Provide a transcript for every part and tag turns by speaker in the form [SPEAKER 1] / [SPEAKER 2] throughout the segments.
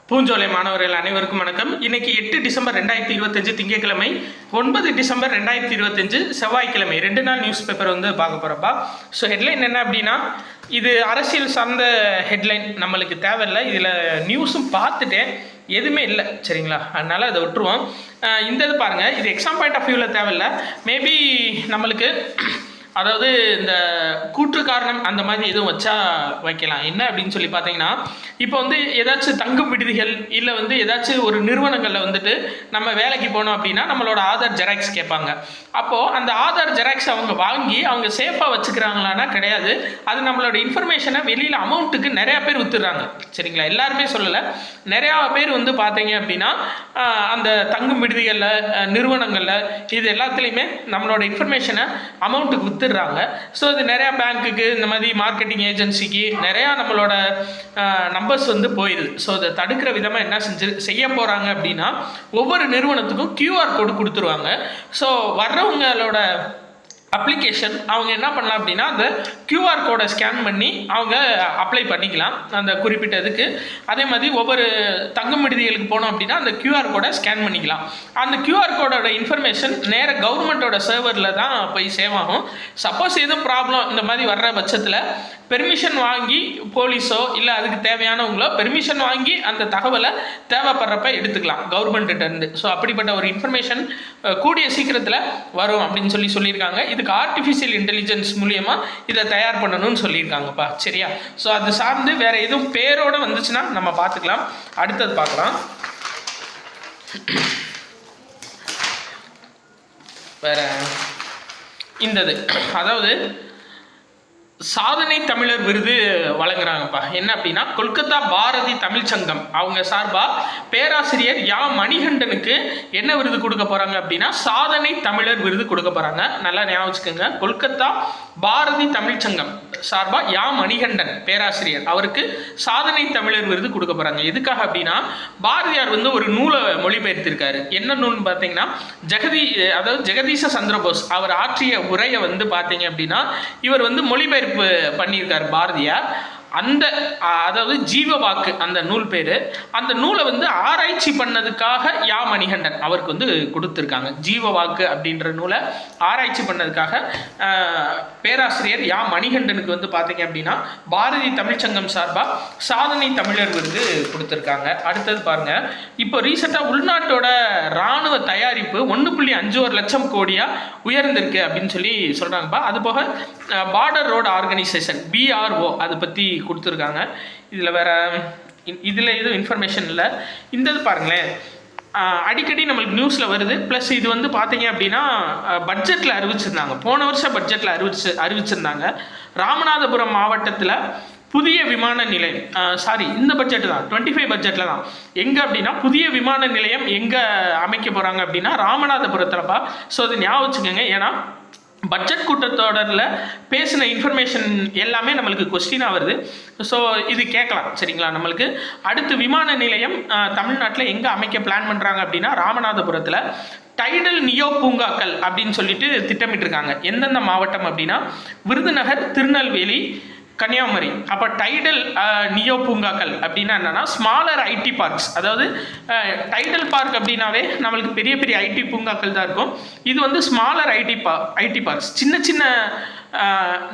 [SPEAKER 1] பூஞ்சோலை மாணவர்கள் அனைவருக்கும் வணக்கம். இன்னைக்கு 8 டிசம்பர் 2025 திங்கட்கிழமை, 9 டிசம்பர் 2025 செவ்வாய்க்கிழமை. 2 நாள் நியூஸ் பேப்பர் வந்து பார்க்க போகிறப்பா. ஸோ ஹெட்லைன் என்ன அப்படின்னா, இது அரசியல் சார்ந்த ஹெட்லைன், நம்மளுக்கு தேவையில்லை. இதில் நியூஸும் பார்த்துட்டேன், எதுவுமே இல்லை, சரிங்களா? அதனால் அதை விட்டுருவோம். இந்த இது பாருங்கள், இது எக்ஸாம் பாயிண்ட் ஆஃப் வியூவில் தேவையில்லை. மேபி நம்மளுக்கு அதாவது இந்த கூற்று காரணம் அந்த மாதிரி எதுவும் வச்சா வைக்கலாம். என்ன அப்படின்னு சொல்லி பார்த்தீங்கன்னா, இப்போ வந்து ஏதாச்சும் தங்கும் விடுதிகள் இல்லை வந்து ஏதாச்சும் ஒரு நிறுவனங்களில் வந்துட்டு நம்ம வேலைக்கு போனோம் அப்படின்னா நம்மளோட ஆதார் ஜெராக்ஸ் கேட்பாங்க. அப்போது அந்த ஆதார் ஜெராக்ஸ் அவங்க வாங்கி அவங்க சேஃபாக வச்சுக்கிறாங்களான்னா கிடையாது. அது நம்மளோட இன்ஃபர்மேஷனை வெளியில் அமௌண்ட்டுக்கு நிறையா பேர் வித்துடுறாங்க, சரிங்களா? எல்லாருமே சொல்லலை, நிறையா பேர் வந்து பார்த்தீங்க அப்படின்னா அந்த தங்கும் விடுதிகளில் நிறுவனங்களில் இது எல்லாத்துலேயுமே நம்மளோட இன்ஃபர்மேஷனை அமௌண்ட்டுக்கு வித்துடுறாங்க. ஸோ இது நிறையா பேங்க்குக்கு இந்த மாதிரி மார்க்கெட்டிங் ஏஜென்சிக்கு நிறையா நம்மளோட நம்பர்ஸ் வந்து போயிடுது. ஸோ அதை தடுக்கிற விதமாக என்ன செய்ய போகிறாங்க அப்படின்னா, ஒவ்வொரு நிறுவனத்துக்கும் QR கோடு கொடுத்துருவாங்க. ஸோ வர்றவங்களோட அப்ளிகேஷன் அவங்க என்ன பண்ணலாம் அப்படின்னா, அந்த QR கோடை ஸ்கேன் பண்ணி அவங்க அப்ளை பண்ணிக்கலாம் அந்த குறிப்பிட்ட இதுக்கு. அதே மாதிரி ஒவ்வொரு தங்கும் விடுதிகளுக்கு போனோம் அப்படின்னா அந்த QR கோடை ஸ்கேன் பண்ணிக்கலாம். அந்த QR கோடோட இன்ஃபர்மேஷன் நேராக கவர்மெண்ட்டோட சர்வரில் தான் போய் சேவ் ஆகும். சப்போஸ் எதுவும் ப்ராப்ளம் இந்த மாதிரி வர்ற பட்சத்தில் பெர்மிஷன் வாங்கி போலீஸோ இல்லை அதுக்கு தேவையானவங்களோ பெர்மிஷன் வாங்கி அந்த தகவலை தேவைப்படுறப்ப எடுத்துக்கலாம் கவர்மெண்ட்டிட்டேருந்து. ஸோ அப்படிப்பட்ட ஒரு இன்ஃபர்மேஷன் கூடிய சீக்கிரத்தில் வரும் அப்படின்னு சொல்லியிருக்காங்க. இதுக்கு ஆர்டிஃபிஷியல் இன்டெலிஜென்ஸ் மூலியமாக இதை தயார் பண்ணணும்னு சொல்லியிருக்காங்கப்பா, சரியா? ஸோ அது சார்ந்து வேறு எதுவும் பேரோடு வந்துச்சுன்னா நம்ம பார்த்துக்கலாம். அடுத்தது பார்க்கலாம். வேற இந்தது, அதாவது சாதனை தமிழர் விருது வழங்குறாங்கப்பா. என்ன அப்படின்னா, கொல்கத்தா பாரதி தமிழ் சங்கம் அவங்க சார்பாக பேராசிரியர் யா மணிகண்டனுக்கு என்ன விருது கொடுக்க போகிறாங்க அப்படின்னா, சாதனை தமிழர் விருது கொடுக்க போகிறாங்க. நல்லா ஞாபகம் வச்சுக்கோங்க, கொல்கத்தா பாரதி தமிழ் சங்கம் சார்பாக யா மணிகண்டன் பேராசிரியர் அவருக்கு சாதனை தமிழர் விருது கொடுக்க போகிறாங்க. எதுக்காக அப்படின்னா, பாரதியார் வந்து ஒரு நூலை மொழிபெயர்த்திருக்காரு. என்ன நூல்னு பார்த்தீங்கன்னா, ஜெகதீச சந்திரபோஸ் அவர் ஆற்றிய உரையை வந்து பார்த்தீங்க அப்படின்னா இவர் வந்து மொழிபெயர்ப்பு பண்ணியிருக்கார் பாரதியார். அந்த அதாவது ஜீவ வாக்கு அந்த நூல் பேர். அந்த நூலை வந்து ஆராய்ச்சி பண்ணதுக்காக யா மணிகண்டன் அவருக்கு வந்து கொடுத்துருக்காங்க. ஜீவ வாக்கு அப்படின்ற நூலை ஆராய்ச்சி பண்ணதுக்காக பேராசிரியர் யா மணிகண்டனுக்கு வந்து பார்த்தீங்க அப்படின்னா பாரதி தமிழ்ச்சங்கம் சார்பாக சாதனை தமிழர் விருது கொடுத்துருக்காங்க. அடுத்தது பாருங்க, இப்போ ரீசெண்டாக உள்நாட்டோட இராணுவ தயாரிப்பு 1.51 லட்சம் கோடியாக உயர்ந்திருக்கு அப்படின்னு சொல்கிறாங்கப்பா. அது போக பார்டர் ரோடு ஆர்கனைசேஷன் BRO அதை பற்றி கொடுத்துருக்காங்க. இதில் எதுவும் இன்ஃபர்மேஷன் இல்லை. இந்த இது பாருங்களேன், அடிக்கடி நம்மளுக்கு நியூஸில் வருது. ப்ளஸ் இது வந்து பார்த்தீங்க அப்படின்னா பட்ஜெட்டில் அறிவிச்சிருந்தாங்க, போன வருஷம் பட்ஜெட்டில் அறிவிச்சிருந்தாங்க. ராமநாதபுரம் மாவட்டத்தில் புதிய விமான நிலையம், இந்த பட்ஜெட்டு தான் 25 பட்ஜெட்டில் தான். எங்கே அப்படின்னா புதிய விமான நிலையம் எங்கே அமைக்க போகிறாங்க அப்படின்னா ராமநாதபுரத்தில்ப்பா. ஸோ அது ஞாபகம் வச்சுக்கோங்க, ஏன்னா பட்ஜெட் கூட்டத்தொடரில் பேசின இன்ஃபர்மேஷன் எல்லாமே நம்மளுக்கு கொஸ்டினாக வருது. ஸோ இது கேட்கலாம், சரிங்களா? நம்மளுக்கு அடுத்து விமான நிலையம் தமிழ்நாட்டில் எங்கே அமைக்க பிளான் பண்ணுறாங்க அப்படின்னா ராமநாதபுரத்தில் டைடல் நியோ பூங்காக்கள் அப்படின்னு சொல்லிட்டு திட்டமிட்டிருக்காங்க. எந்தெந்த மாவட்டம் அப்படின்னா விருதுநகர், திருநெல்வேலி, கன்னியாகுமரி. அப்போ டைடல் நியோ பூங்காக்கள் அப்படின்னா என்னென்னா ஸ்மாலர் IT பார்க்ஸ். அதாவது டைடல் பார்க் அப்படின்னாவே நம்மளுக்கு பெரிய பெரிய IT பூங்காக்கள் தான் இருக்கும். இது வந்து ஸ்மாலர் IT பார்க்ஸ், சின்ன சின்ன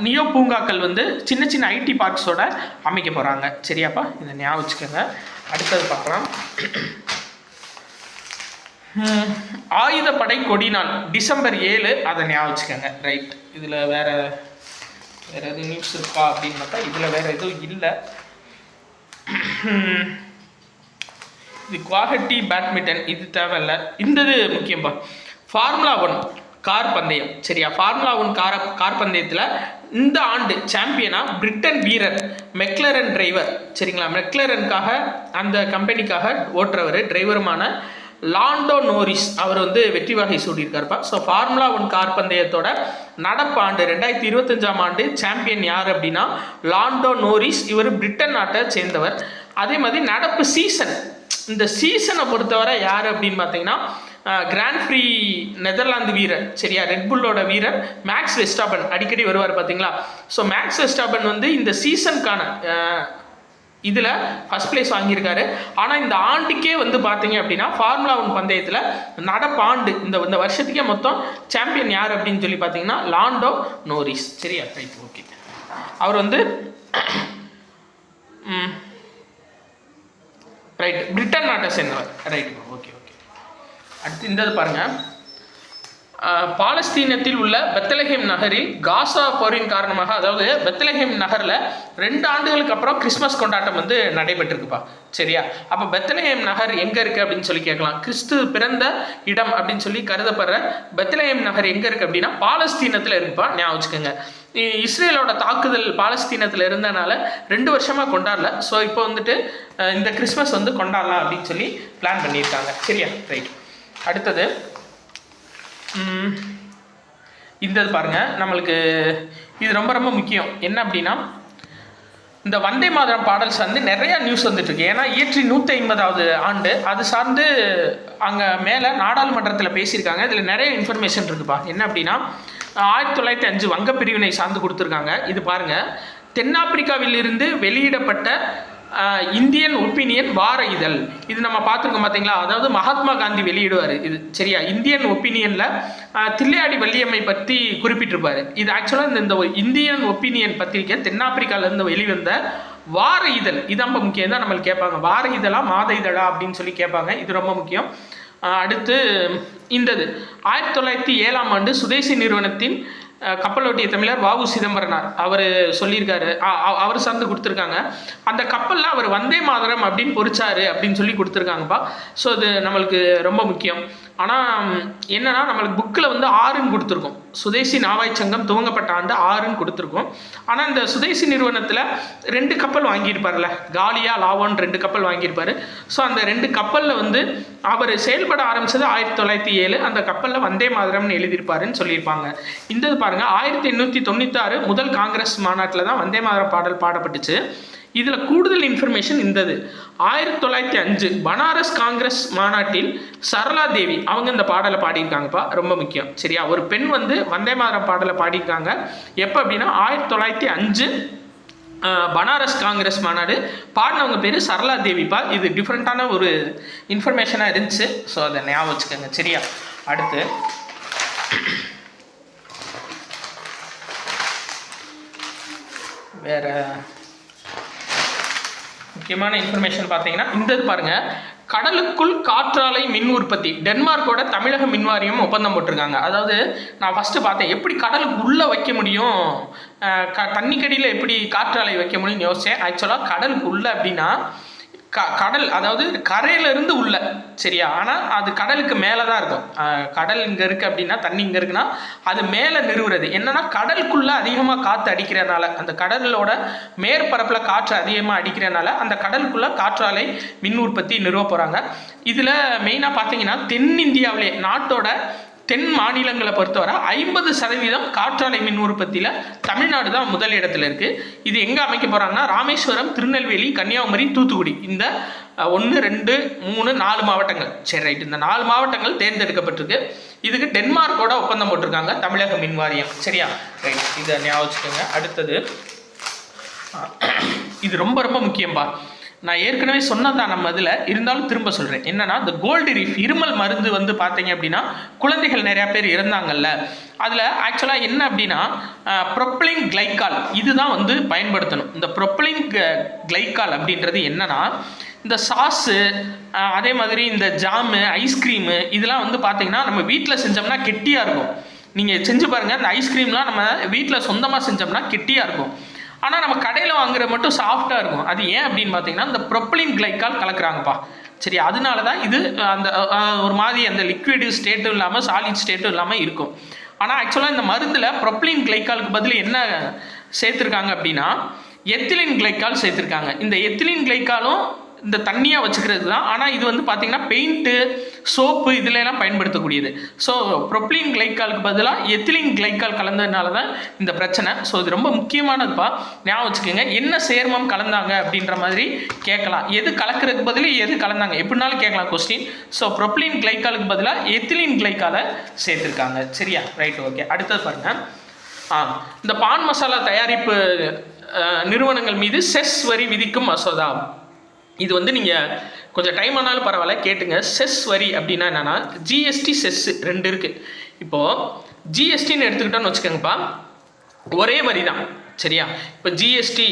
[SPEAKER 1] நியோ பூங்காக்கள் வந்து சின்ன சின்ன IT பார்க்ஸோட அமைக்க போகிறாங்க, சரியாப்பா? இதை ஞாபகம் வச்சுக்கோங்க. அடுத்தது பார்க்கலாம். ஆயுதப்படை கொடி நாள் டிசம்பர் 7, அதை ஞாபகம் வச்சுக்கோங்க. ரைட், இதில் வேறு எதுவும் நியூஸ் இருக்கா அப்படின்னு பார்த்தா இதில் வேறு எதுவும் இல்லை. இது குவாஹட்டி பேட்மிண்டன், இது தேவையில்லை. இந்தது முக்கியம்பா, ஃபார்முலா 1 கார் பந்தயம், சரியா? ஃபார்முலா 1 கார் பந்தயத்தில் இந்த ஆண்டு சாம்பியனாக பிரிட்டன் வீரர் மெக்லரன் டிரைவர், சரிங்களா? மெக்லரனுக்காக அந்த கம்பெனிக்காக ஓட்டுறவர் டிரைவருமான லாண்டோ நோரிஸ் அவர் வந்து வெற்றி வகை சூடியிருக்காருப்பா. ஸோ ஃபார்முலா 1 கார் பந்தயத்தோட நடப்பாண்டு 2025ஆம் ஆண்டு சாம்பியன் யார் அப்படின்னா லாண்டோ நோரிஸ். இவர் பிரிட்டன் நாட்டை சேர்ந்தவர். அதே மாதிரி நடப்பு சீசன், இந்த சீசனை பொறுத்தவரை யார் அப்படின்னு பார்த்தீங்கன்னா கிராண்ட் ப்ரீ நெதர்லாந்து வீரர், சரியா? ரெட்புல்லோட வீரர் மேக்ஸ் வெஸ்டாபன் அடிக்கடி வருவார் பார்த்தீங்களா? ஸோ மேக்ஸ் வெஸ்டாபன் வந்து இந்த சீசனுக்கான இதில் ஃபஸ்ட் பிளேஸ் வாங்கியிருக்காரு. ஆனால் இந்த ஆண்டுக்கே வந்து பார்த்தீங்க அப்படின்னா ஃபார்முலா 1 பந்தயத்தில் நடப்பாண்டு இந்த வருஷத்துக்கே மொத்தம் சாம்பியன் யார் அப்படின்னு சொல்லி பார்த்தீங்கன்னா லாண்டோ நோரிஸ். சரியா, ரைட், ஓகே. அவர் வந்து ரைட் பிரிட்டன் நாட்டை சேர்ந்தவர். Right, okay okay. அடுத்து இந்த பாருங்கள், பாலஸ்தீனத்தில் உள்ள பெத்லஹேம் நகரில் காசா போரின் காரணமாக, அதாவது பெத்லஹேம் நகரில் 2 ஆண்டுகளுக்கு அப்புறம் கிறிஸ்மஸ் கொண்டாட்டம் வந்து நடைபெற்றிருக்குப்பா. சரியா, அப்போ பெத்லஹேம் நகர் எங்கே இருக்குது அப்படின்னு சொல்லி கேட்கலாம். கிறிஸ்து பிறந்த இடம் அப்படின்னு சொல்லி கருதப்படுற பெத்லஹேம் நகர் எங்கே இருக்குது அப்படின்னா பாலஸ்தீனத்தில் இருக்குப்பா, ஞாபகம் வச்சுக்கோங்க. இஸ்ரேலோட தாக்குதல் பாலஸ்தீனத்தில் இருந்தனால 2 வருஷமாக கொண்டாடல. ஸோ இப்போ வந்துட்டு இந்த கிறிஸ்மஸ் வந்து கொண்டாடலாம் அப்படின்னு சொல்லி பிளான் பண்ணியிருக்காங்க. சரியா, ரைட். அடுத்தது இந்த பாருங்கள், நம்மளுக்கு இது ரொம்ப ரொம்ப முக்கியம். என்ன அப்படின்னா இந்த வந்தே மாதரம் பாடல் சார்ந்து நிறையா நியூஸ் வந்துட்டுருக்கு. ஏன்னா இயற்றி 150வது ஆண்டு அது சார்ந்து அங்கே மேலே நாடாளுமன்றத்தில் பேசியிருக்காங்க. இதில் நிறைய இன்ஃபர்மேஷன் இருக்குப்பா. என்ன அப்படின்னா 1905 வங்க பிரிவினை சார்ந்து கொடுத்துருக்காங்க. இது பாருங்கள், தென்னாப்பிரிக்காவிலிருந்து வெளியிடப்பட்ட இந்தியன் ஒப்பீனியன் வார இதழ். இது நம்ம பார்த்துருக்கோம் பார்த்தீங்களா, அதாவது மகாத்மா காந்தி வெளியிடுவார் இது. சரியா, இந்தியன் ஒப்பீனியனில் தில்லையாடி வள்ளியம்மை பற்றி குறிப்பிட்டிருப்பார். இது ஆக்சுவலாக இந்த இந்தியன் ஒப்பீனியன் பத்திரிக்கை தென்னாப்பிரிக்காவிலேருந்து வெளிவந்த வார இதழ். இது ரொம்ப முக்கியம் தான். நம்மளுக்கு கேட்பாங்க வார இதழா மாத இதழா அப்படின்னு சொல்லி கேட்பாங்க. இது ரொம்ப முக்கியம். அடுத்து இந்தது 1907ஆம் ஆண்டு சுதேசி நிறுவனத்தின் கப்பலோட்டிய தமிழர் வ.உ. சிதம்பரனார் அவர் சொல்லியிருக்காரு. அவர் சார்ந்து கொடுத்துருக்காங்க. அந்த கப்பலில் அவர் வந்தே மாதரம் அப்படின்னு பொறிச்சாரு அப்படின்னு சொல்லி கொடுத்துருக்காங்கப்பா. ஸோ இது நம்மளுக்கு ரொம்ப முக்கியம். ஆனால் என்னன்னா நம்மளுக்கு புக்கில் வந்து 6ன்னு கொடுத்துருக்கோம். சுதேசி நாவாய் சங்கம் துவங்கப்பட்ட ஆண்டு 6ன்னு கொடுத்துருக்கோம். ஆனால் இந்த சுதேசி நிறுவனத்தில் 2 கப்பல் வாங்கியிருப்பார்ல, காலியா லாவோன்னு 2 கப்பல் வாங்கியிருப்பார். ஸோ அந்த 2 கப்பலில் வந்து அவர் செயல்பட ஆரம்பித்தது 1907. அந்த கப்பலில் வந்தே மாதரம்னு எழுதியிருப்பாருன்னு சொல்லியிருப்பாங்க. இந்த பாருங்கள், 1896 முதல் காங்கிரஸ் மாநாட்டில் தான் வந்தே மாதரம் பாடல் பாடப்பட்டுச்சு. இதில் கூடுதல் இன்ஃபர்மேஷன் இருந்தது. 1905 பனாரஸ் காங்கிரஸ் மாநாட்டில் சரளா தேவி அவங்க இந்த பாடலை பாடியிருக்காங்கப்பா. ரொம்ப முக்கியம். சரியா, ஒரு பெண் வந்து வந்தே மாதரம் பாடலை பாடியிருக்காங்க. எப்போ அப்படின்னா 1905 பனாரஸ் காங்கிரஸ் மாநாடு. பாடினவங்க பேர் சரளா தேவிப்பா. இது டிஃப்ரெண்ட்டான ஒரு இன்ஃபர்மேஷனாக இருந்துச்சு. ஸோ அதை ஞாபகம் வச்சுக்கோங்க. சரியா, அடுத்து வேறு முக்கியமான இன்ஃபர்மேஷன் பார்த்தீங்கன்னா இந்த பாருங்கள், கடலுக்குள் காற்றாலை மின் உற்பத்தி டென்மார்க்கோட தமிழக மின்வாரியம் ஒப்பந்தம் போட்டிருக்காங்க. அதாவது நான் ஃபஸ்ட்டு பார்த்தேன் எப்படி கடலுக்கு உள்ளே வைக்க முடியும், தண்ணிக்கடியில் எப்படி காற்றாலை வைக்க முடியும்னு யோசித்தேன். ஆக்சுவலாக கடலுக்கு உள்ளே அப்படின்னா கடல், அதாவது கரையிலேருந்து உள்ள. சரியா, ஆனால் அது கடலுக்கு மேலே தான் இருக்கும். கடல் இங்கே இருக்குது அப்படின்னா, தண்ணி இங்கே இருக்குன்னா அது மேலே நிறுவுறது. என்னென்னா கடலுக்குள்ளே அதிகமாக காற்று அடிக்கிறனால, அந்த கடலோட மேற்பரப்பில் காற்று அதிகமாக அடிக்கிறனால அந்த கடலுக்குள்ளே காற்றாலை மின் உற்பத்தி நிறுவ போகிறாங்க. இதில் மெயினாக பார்த்தீங்கன்னா தென்னிந்தியாவிலே நாட்டோட தென் மாநிலங்களை பொறுத்தவரை 50% காற்றாலை மின் உற்பத்தியில் தமிழ்நாடு தான் முதல் இடத்துல இருக்குது. இது எங்கே அமைக்க போகிறாங்கன்னா ராமேஸ்வரம், திருநெல்வேலி, கன்னியாகுமரி, தூத்துக்குடி, இந்த 1, 2, 3, 4 மாவட்டங்கள். சரி, ரைட், இந்த 4 மாவட்டங்கள் தேர்ந்தெடுக்கப்பட்டிருக்கு. இதுக்கு டென்மார்க்கோட ஒப்பந்தம் போட்டிருக்காங்க தமிழக மின் வாரியம். சரியா, ரைட், இதை ஞாபகம் வச்சுக்கோங்க. அடுத்தது இது ரொம்ப ரொம்ப முக்கியம்பா. நான் ஏற்கனவே சொன்னதான் நம்ம இதில் இருந்தாலும் திரும்ப சொல்கிறேன். என்னென்னா இந்த கோல்டு ரீஃப் இருமல் மருந்து வந்து பார்த்தீங்க அப்படின்னா குழந்தைகள் நிறையா பேர் இறந்தாங்கல்ல, அதில் ஆக்சுவலாக என்ன அப்படின்னா ப்ரொப்பலின் கிளைக்கால் இதுதான் வந்து பயன்படுத்தணும். இந்த ப்ரொப்பலின் கிளைக்கால் அப்படின்றது என்னென்னா இந்த சாஸு, அதே மாதிரி இந்த ஜாமு, ஐஸ்கிரீமு இதெல்லாம் வந்து பார்த்தீங்கன்னா நம்ம வீட்டில் செஞ்சோம்னா கெட்டியாக இருக்கும். நீங்கள் செஞ்சு பாருங்கள், இந்த ஐஸ்கிரீம்லாம் நம்ம வீட்டில் சொந்தமாக செஞ்சோம்னா கெட்டியாக இருக்கும். ஆனால் நம்ம கடையில் வாங்குற மட்டும் சாஃப்டாக இருக்கும். அது ஏன் அப்படின்னு பார்த்தீங்கன்னா இந்த ப்ரொப்பலின் கிளைக்கால் கலக்குறாங்கப்பா. சரி, அதனால தான் இது அந்த ஒரு மாதிரி அந்த லிக்விட் ஸ்டேட்டும் இல்லாமல் சாலிட் ஸ்டேட்டும் இல்லாமல் இருக்கும். ஆனால் ஆக்சுவலாக இந்த மருந்தில் ப்ரொப்பலின் கிளைக்காலுக்கு பதில் என்ன சேர்த்துருக்காங்க அப்படின்னா எத்திலின் கிளைக்கால் சேர்த்துருக்காங்க. இந்த எத்திலின் கிளைக்காலும் இந்த தண்ணியாக வச்சுக்கிறது தான். ஆனால் இது வந்து பார்த்திங்கன்னா பெயிண்ட்டு, சோப்பு இதிலெல்லாம் பயன்படுத்தக்கூடியது. ஸோ ப்ரொப்பலின் கிளைக்காலுக்கு பதிலாக எத்திலின் கிளைக்கால் கலந்ததுனால தான் இந்த பிரச்சனை. ஸோ இது ரொம்ப முக்கியமானதுப்பா, ஞாபகம் வச்சுக்கோங்க. என்ன சேர்மம் கலந்தாங்க அப்படின்ற மாதிரி கேட்கலாம். எது கலக்கிறதுக்கு பதில் எது கலந்தாங்க எப்படினாலும் கேட்கலாம் கொஸ்டின். ஸோ ப்ரொப்பலின் கிளைக்காலுக்கு பதிலாக எத்திலின் கிளைக்காலை சேர்த்துருக்காங்க. சரியா, ரைட், ஓகே. அடுத்தது பாருங்கள், இந்த பான் மசாலா தயாரிப்பு நிறுவனங்கள் மீது செஸ் வரி விதிக்கும் மசோதா. இது வந்து நீங்கள் கொஞ்சம் டைம் ஆனாலும் பரவாயில்ல கேட்டுங்க. செஸ் வரி அப்படின்னா என்னென்னா ஜிஎஸ்டி செஸ் ரெண்டு இருக்குது. இப்போது ஜிஎஸ்டின்னு எடுத்துக்கிட்டோன்னு வச்சுக்கோங்கப்பா, ஒரே வரி தான் சரியா. இப்போ ஜிஎஸ்டி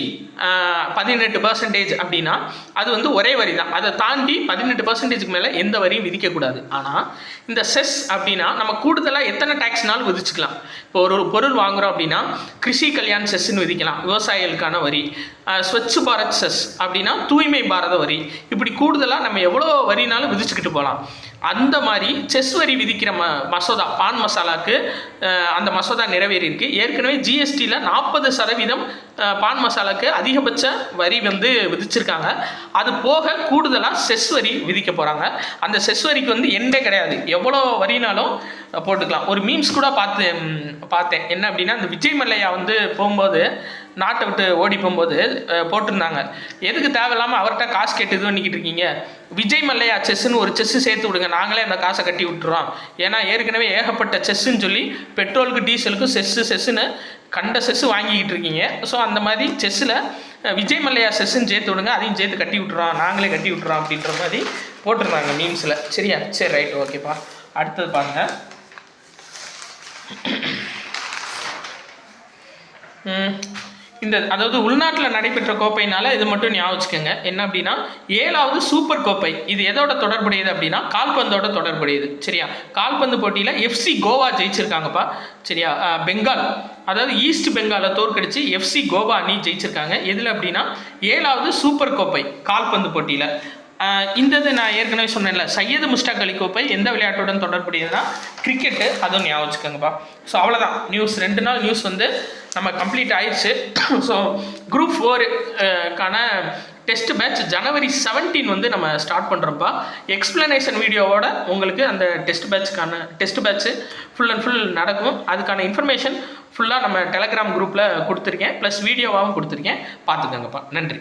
[SPEAKER 1] 18% அப்படின்னா அது வந்து ஒரே வரி தான். அதை தாண்டி 18%க்கு மேலே எந்த வரியும் விதிக்கக்கூடாது. ஆனால் இந்த செஸ் அப்படின்னா நம்ம கூடுதலாக எத்தனை டேக்ஸ்னாலும் விதிச்சுக்கலாம். இப்போ ஒரு பொருள் வாங்குகிறோம் அப்படின்னா கிருஷி கல்யாண் செஸ்ன்னு விதிக்கலாம், விவசாயிகளுக்கான வரி. ஸ்வச் பாரத் செஸ் அப்படின்னா தூய்மை பாரத வரி. இப்படி கூடுதலாக நம்ம எவ்வளோ வரினாலும் விதிச்சுக்கிட்டு போகலாம். அந்த மாதிரி செஸ் வரி விதிக்கிற மசோதா பான் மசாலாவுக்கு அந்த மசோதா நிறைவேறியிருக்கு. ஏற்கனவே ஜிஎஸ்டியில் 40% பான் மசாலாவுக்கு அதிகபட்ச வரி வந்து விதிச்சிருக்காங்க. அது போக கூடுதலாக செஸ் வரி விதிக்க போகிறாங்க. அந்த செஸ் வரிக்கு வந்து எண்டே கிடையாது, எவ்வளோ வரினாலும் போட்டுக்கலாம். ஒரு மீம்ஸ் கூட பார்த்தேன். என்ன அப்படின்னா, இந்த விஜய் மல்லையா வந்து போகும்போது நாட்டை விட்டு ஓடி போகும்போது போட்டிருந்தாங்க, எதுக்கு தேவையில்லாமல் அவர்கிட்ட காசு கேட்டு இது பண்ணிக்கிட்டு இருக்கீங்க, விஜய் மல்லையா செஸ்ஸுன்னு ஒரு செஸ்ஸு சேர்த்து விடுங்க, நாங்களே அந்த காசை கட்டி விட்டுறோம். ஏன்னா ஏற்கனவே ஏகப்பட்ட செஸ்ஸுன்னு சொல்லி பெட்ரோலுக்கு டீசலுக்கும் செஸ்ஸுன்னு கண்ட செஸ்ஸு வாங்கிக்கிட்டு இருக்கீங்க. ஸோ அந்த மாதிரி செஸ்ஸில் விஜய் மல்லையா செஸ்ஸுன்னு சேர்த்து விடுங்க, அதையும் சேர்த்து கட்டி விட்டுறோம், நாங்களே கட்டி விட்டுறோம் அப்படின்ற மாதிரி போட்டிருந்தாங்க மீம்ஸில். சரியா, சரி ரைட் ஓகேப்பா. அடுத்தது பாருங்கள். அதாவது உள்நாட்டில் நடைபெற்ற கோப்பைனால இது மட்டும் ஞாபகம் வச்சுக்கோங்க. என்ன அப்படின்னா 7வது சூப்பர் கோப்பை. இது எதோட தொடர்புடையது அப்படின்னா கால்பந்தோட தொடர்புடையது. சரியா, கால்பந்து போட்டியில் எஃப்சி கோவா ஜெயிச்சிருக்காங்கப்பா. சரியா, பெங்கால் அதாவது ஈஸ்ட் பெங்காலை தோற்கடிச்சு எஃப்சி கோவா அணி ஜெயிச்சிருக்காங்க. எதில் அப்படின்னா 7வது சூப்பர் கோப்பை கால்பந்து போட்டியில். இந்தது நான் ஏற்கனவே சொன்னேன்ல, சையது முஸ்டாக் அலி கோப்பை எந்த விளையாட்டுடன் தொடர்புடையதுன்னா கிரிக்கெட்டு. அதுவும் ஞாபகம் வச்சுக்கோங்கப்பா. ஸோ அவ்வளோதான் நியூஸ். 2 நாள் நியூஸ் வந்து நம்ம கம்ப்ளீட் ஆயிடுச்சு. ஸோ குரூப் 4க்கான டெஸ்ட் பேட்ச் ஜனவரி 17 வந்து நம்ம ஸ்டார்ட் பண்ணுறோம்ப்பா. எக்ஸ்பிளனேஷன் வீடியோவோட உங்களுக்கு அந்த test patch full and full நடக்கும். அதுக்கான இன்ஃபர்மேஷன் ஃபுல்லாக நம்ம டெலகிராம் குரூப்பில் கொடுத்துருக்கேன், ப்ளஸ் வீடியோவாகவும் கொடுத்துருக்கேன், பார்த்துக்கோங்கப்பா. நன்றி.